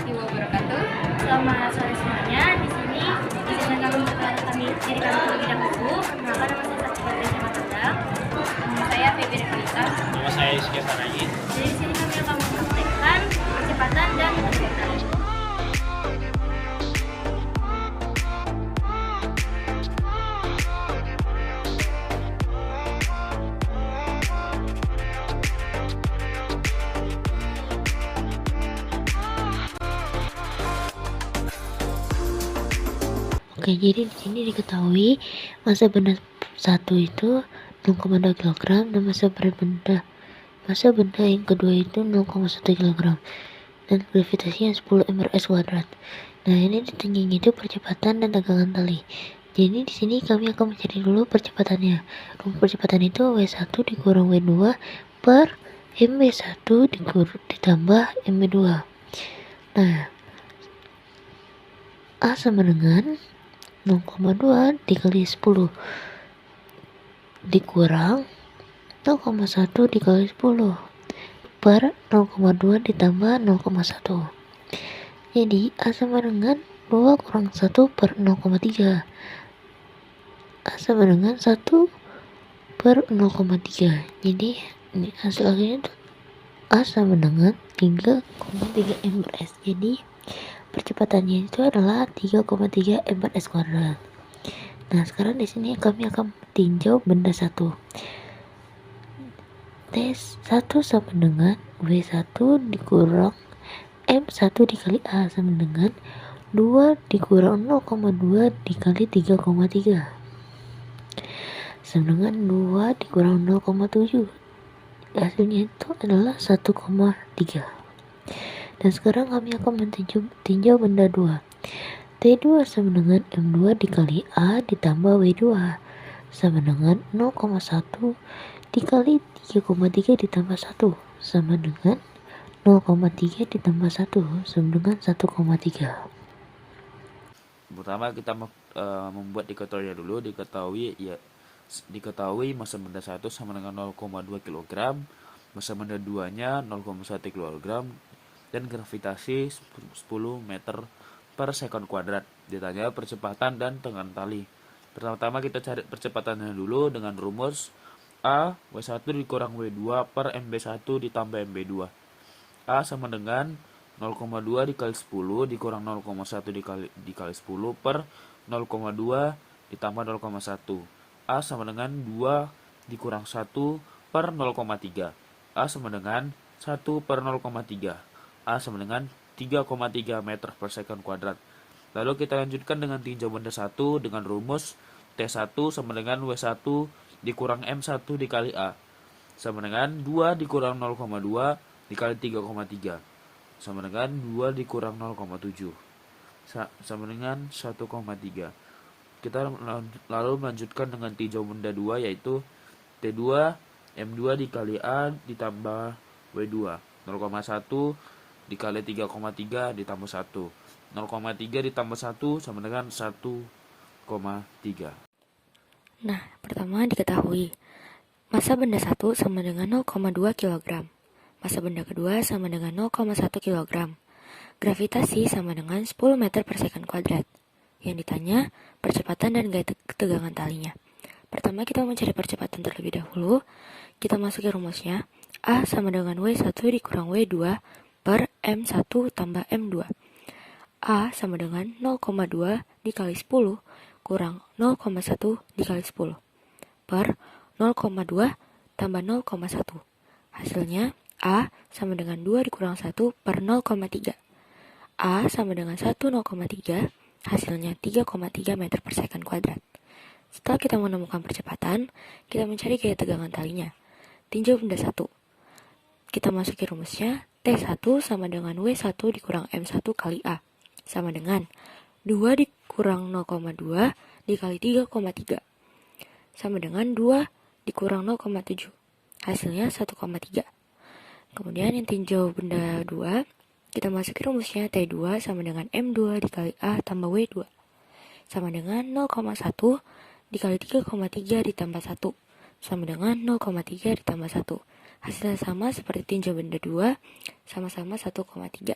warahmatullahi wabarakatuh. Selamat sore semuanya. Di sini kami memperkenalkan diri kami terlebih dahulu. Perkenalkan, nama saya Satsuma Tresya Matanda. Saya Feby Rekalita. Nama saya Iskia Saragi. Jadi di sini kami akan mempraktekkan percepatan dan tegangan tali. Oke, jadi di sini diketahui massa benda satu itu 0,2 kg dan massa benda yang kedua itu 0,1 kg dan gravitasinya 10 mrs². Nah, ini ditunjukin itu percepatan dan tegangan tali. Jadi di sini kami akan mencari dulu percepatannya. Rumus percepatan itu W1 dikurang W2 per MB1 ditambah MB2. Nah, A sama dengan 0,2 dikali 10 dikurang 0,1 dikali 10 per 0,2 ditambah 0,1. Jadi A sama dengan 2 kurang 1 per 0,3. A sama dengan 1 per 0,3. Jadi ini hasil akhirnya itu A sama dengan 3,3 mrs. Jadi percepatannya itu adalah 3,3 mrs². Nah, sekarang di sini kami akan tinjau benda satu. T1 sama dengan W1 dikurang M1 dikali A sama dengan 2 dikurang 0,2 dikali 3,3 sama dengan 2 dikurang 0,7. Hasilnya itu adalah 1,3. Dan sekarang kami akan tinjau benda 2. T2 sama dengan M2 dikali A ditambah W2 sama dengan 0,1 dikali 3,3 ditambah 1 sama dengan 0,3 ditambah 1 sama dengan 1,3. Pertama kita membuat diketahui dulu. Diketahui massa benda 1 sama dengan 0,2 kg, massa benda 2-nya 0,1 kg, dan gravitasi 10 meter per sekon kuadrat. Ditanya percepatan dan tegangan tali. Pertama-tama kita cari percepatannya dulu dengan rumus A W1 dikurang W2 per MB1 ditambah MB2. A sama dengan 0,2 dikali 10 dikurang 0,1 dikali 10 per 0,2 ditambah 0,1. A sama dengan 2 dikurang 1 per 0,3. A sama dengan 1 per 0,3. A sama dengan 3,3 meter per sekon kuadrat. Lalu kita lanjutkan dengan tinjau benda 1 dengan rumus T1 sama dengan W1 dikurang M1 dikali A sama dengan 2 dikurang 0,2 dikali 3,3 sama dengan 2 dikurang 0,7 sama dengan 1,3. Kita lalu melanjutkan dengan tinjau benda 2 yaitu T2 M2 dikali A ditambah W2 0,1 dikali 3,3 ditambah 1. 0,3 ditambah 1 sama dengan 1,3. Nah, pertama diketahui massa benda 1 sama dengan 0,2 kg. Massa benda kedua sama dengan 0,1 kg. Gravitasi sama dengan 10 meter per sekon kuadrat. Yang ditanya percepatan dan gaya ketegangan talinya. Pertama kita mencari percepatan terlebih dahulu. Kita masuki rumusnya. A sama dengan W1 dikurang W2 per M1 tambah M2. A sama dengan 0,2 dikali 10 kurang 0,1 dikali 10 per 0,2 tambah 0,1. Hasilnya A sama dengan 2 dikurang 1 per 0,3. A sama dengan 1,3, hasilnya 3,3 meter per sekon kuadrat. Setelah kita menemukan percepatan, kita mencari gaya tegangan talinya. Tinjau benda 1. Kita masuki rumusnya. T1 sama dengan W1 dikurang M1 kali A sama dengan 2 dikurang 0,2 dikali 3,3 sama dengan 2 dikurang 0,7. Hasilnya 1,3. Kemudian yang tinjau benda 2, kita masuki rumusnya. T2 sama dengan M2 dikali A tambah W2 sama dengan 0,1 dikali 3,3 ditambah 1 sama dengan 0,3 ditambah 1. Hasilnya sama seperti tinjau benda 2, sama-sama 1,3.